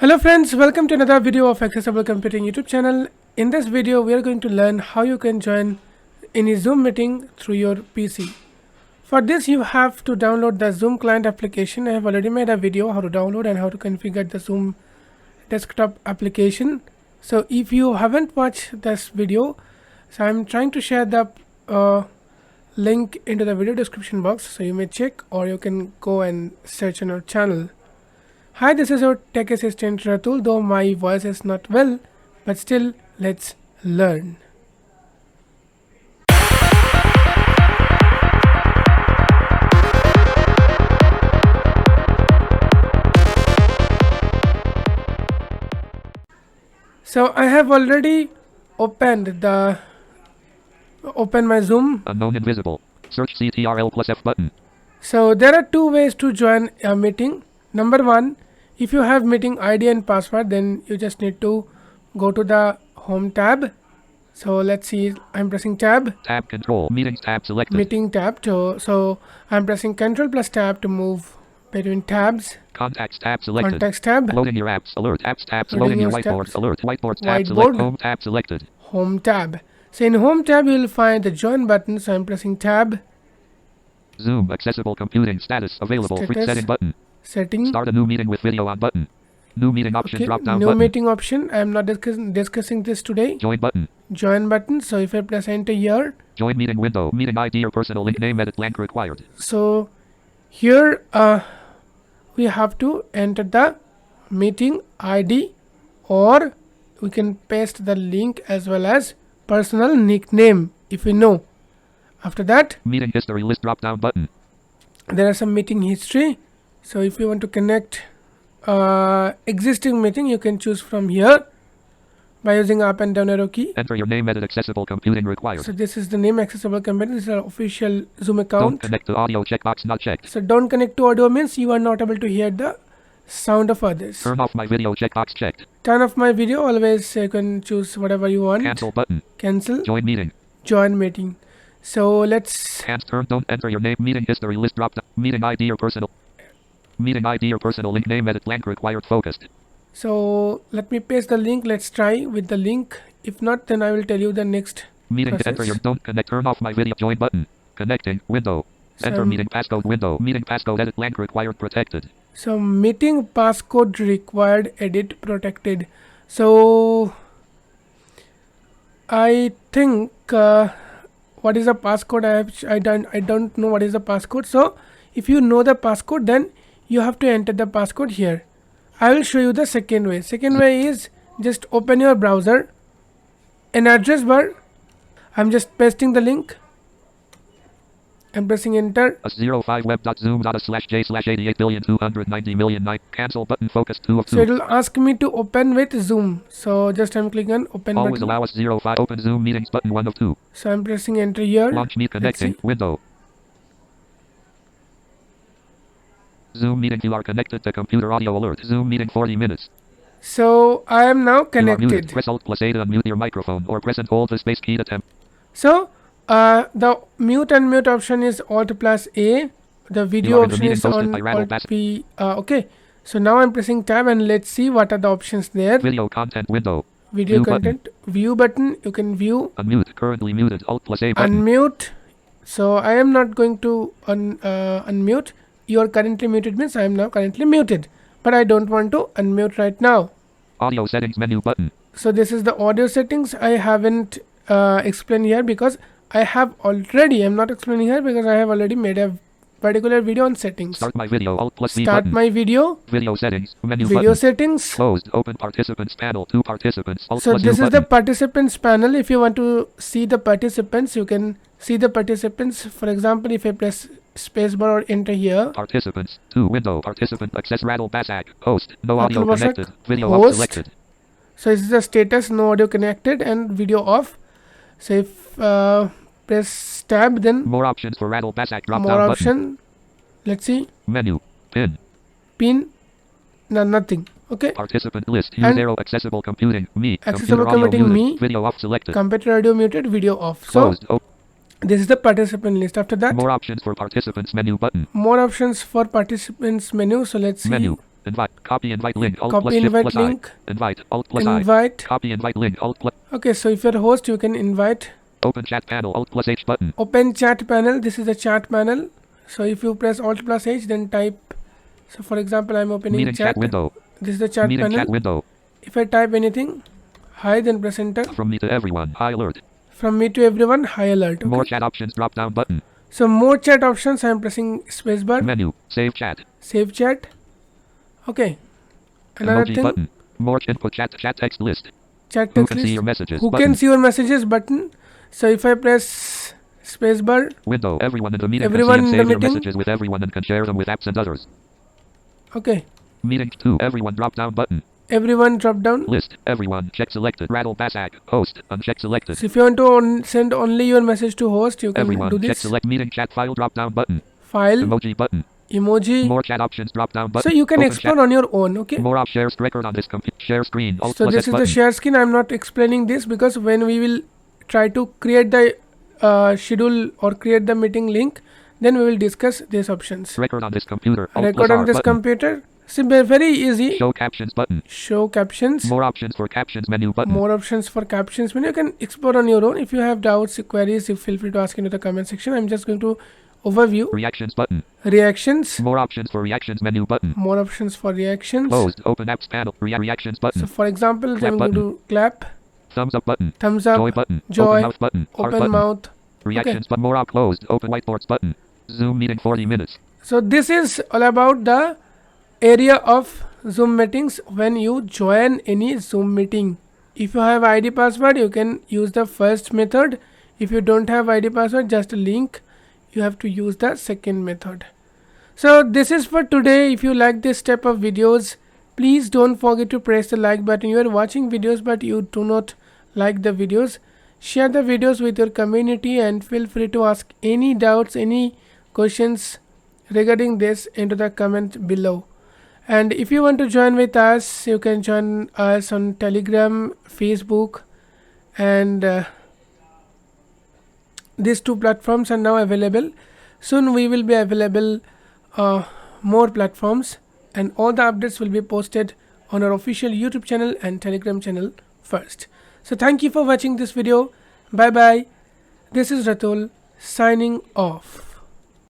Hello friends, welcome to another video of Accessible Computing YouTube channel. In this video, we are going to learn how you can join any Zoom meeting through your PC. For this, you have to download the Zoom client application. I have already made a video how to download and how to configure the Zoom desktop application. So if you haven't watched this video, so I'm trying to share the link into the video description box, so you may check or you can go and search on our channel. Hi, this is your tech assistant Ratul, though my voice is not well, but still let's learn. So I have already opened my Zoom. Unknown invisible. Search CTRL plus F button. So there are two ways to join a meeting. Number one, if you have meeting ID and password, then you just need to go to the home tab. So let's see, I'm pressing tab. Tab control, meetings tab selected. Meeting tab. So I'm pressing control plus tab to move between tabs. Contacts tab selected. Contacts tab. Loading your apps, alert, apps tab, Loading loading your your whiteboard, tabs. alert, whiteboard tab Whiteboard. select, home tab selected. Home tab. So in home tab, you will find the join button. So I'm pressing tab. Zoom accessible computing status available. Free setting button. Setting. Start a new meeting with video on button. New meeting option drop down New button. meeting option. I am not discussing this today. Join button. Join button. So if I press enter here. Join meeting window. Meeting ID or personal link name edit blank required. So here we have to enter the meeting ID, or we can paste the link as well as personal nickname if we know. After that, meeting history list drop down button. there are some meeting history. So if you want to connect existing meeting, you can choose from here by using up and down arrow key. Enter your name edit accessible computing required. So this is the name accessible computing. This is our official Zoom account. Don't connect to audio checkbox not checked. So don't connect to audio means you are not able to hear the sound of others. Turn off my video checkbox checked. Turn off my video. Always you can choose whatever you want. Cancel button. Cancel. Join meeting. Join meeting. So let's Don't enter your name. Meeting history list drop down. Meeting ID or personal. Meeting ID or personal link name edit blank required focused. So let me paste the link. Let's try with the link. If not, then I will tell you the next Meeting process. enter your don't connect. Turn off my video. Join button. Connecting window. Enter meeting passcode window. Meeting passcode edit blank required protected. So meeting passcode required edit protected. So I think what is the passcode? I don't know what is the passcode. So if you know the passcode, then you have to enter the passcode here. I will show you the second way. Second way is just open your browser. In address bar, I'm just pasting the link. I'm pressing enter. 05 web.zoom.j/88,290,000,009. Cancel button focus 2 of 2. So it will ask me to open with Zoom. So just I'm clicking on open Always button. allow us 05 open Zoom meetings button 1 of 2. So I'm pressing enter here. Launch meet connecting window. Zoom meeting, you are connected to computer audio alert. Zoom meeting 40 minutes. So I am now You are connected. muted. Press Alt plus A to unmute your microphone or press and hold the space key to temp. So the mute and mute option is Alt plus A. The video are in the option meeting is hosted on by Rattle Alt Bass. P. Okay. So now I'm pressing tab and let's see what are the options there. Video content window. Video View button. content. View button. You can view. Unmute. Currently muted. Alt plus A button. Unmute. So I am not going to unmute. You are currently muted means I am now currently muted. But I don't want to unmute right now. Audio settings menu button. So this is the audio settings. I haven't explained here because I have already. I'm not explaining here because I have already made a particular video on settings. Start my video. Alt plus V Start button. my video. Video settings. Menu Video button. settings. Closed. Open participants panel. 2 participants. Alt So plus this U is the button. participants panel. If you want to see the participants, you can see the participants. For example, if I press spacebar or enter here. Participants. 2 window. Participant access Rattle Basak. Host. No audio Rattle Basak, connected. Video host. off selected. So this is the status, no audio connected and video off. So if press tab, then More options for Rattle Basak drop more down option. button. Let's see. Menu. Pin. Pin. No, nothing. Okay. Participant list. Use And arrow accessible computing. Me. accessible Computer audio computing muted. me. Video off selected. Computer audio muted, video off. So Closed. this is the participant list. After that, More options for participants menu button. more options for participants menu. So let's see. Menu. Invite. Copy invite link. Alt Copy plus shift invite plus link. I. Invite. Alt plus I. Invite. Copy invite link. Alt plus. Okay, so if you're a host, you can invite. Open chat panel. Alt plus H button. Open chat panel. This is the chat panel. So if you press Alt plus H, then type. So for example, I'm opening Meeting chat window. This is the chat Meeting panel. chat window. If I type anything, hi, then press enter. From me to everyone. High alert. From me to everyone, high alert. Okay. More chat options. Drop down button. So more chat options. I'm pressing spacebar. Menu. Save chat. Save chat. Okay. Another Emoji thing. button. More input chat. Chat text list. Chat Who text can list. see your messages? Who button. can see your messages button. So if I press spacebar, Window. Everyone in the meeting everyone can see in and the save your meeting. messages with everyone and can share them with apps and others. Okay. Meeting 2. Everyone drop down button. Everyone drop down. List. Everyone. Check selected. Rattle Basak. Host. Uncheck selected. So if you want to send only your message to host, you can Everyone. do Check this. select meeting chat file drop down button. File. Emoji button. Emoji. More chat options drop down button. So you can Open explore chat. on your own. Okay. More op share record on this computer. Share screen. Alt So plus this S is button. the share screen. I'm not explaining this because when we will try to create the schedule or create the meeting link, then we will discuss these options. Record on this computer. Alt Record plus on R this button. computer. Simple, very easy. Show captions button. Show captions. More options for captions menu button. More options for captions menu. You can explore on your own. If you have doubts, queries, you feel free to ask into the comment section. I'm just going to overview. Reactions button. Reactions. More options for reactions menu button. More options for reactions. Closed. Open apps panel. Reactions button. So for example, Clap I'm going button. to clap, Thumbs up button. thumbs up, Joy button. joy, Open mouth button. Heart open button. mouth. Reactions but more op closed. Open whiteboards button. Zoom meeting 40 minutes. So this is all about the area of Zoom meetings when you join any Zoom meeting. If you have ID password, you can use the first method. If you don't have ID password, just a link, you have to use the second method. So this is for today. If you like this type of videos, please don't forget to press the like button. You are watching videos but you do not like the videos. Share the videos with your community and feel free to ask any doubts, any questions regarding this into the comment below. And if you want to join with us, you can join us on Telegram, Facebook, and these two platforms are now available. Soon we will be available more platforms, and all the updates will be posted on our official YouTube channel and Telegram channel first. So thank you for watching this video. Bye bye. This is Ratul signing off.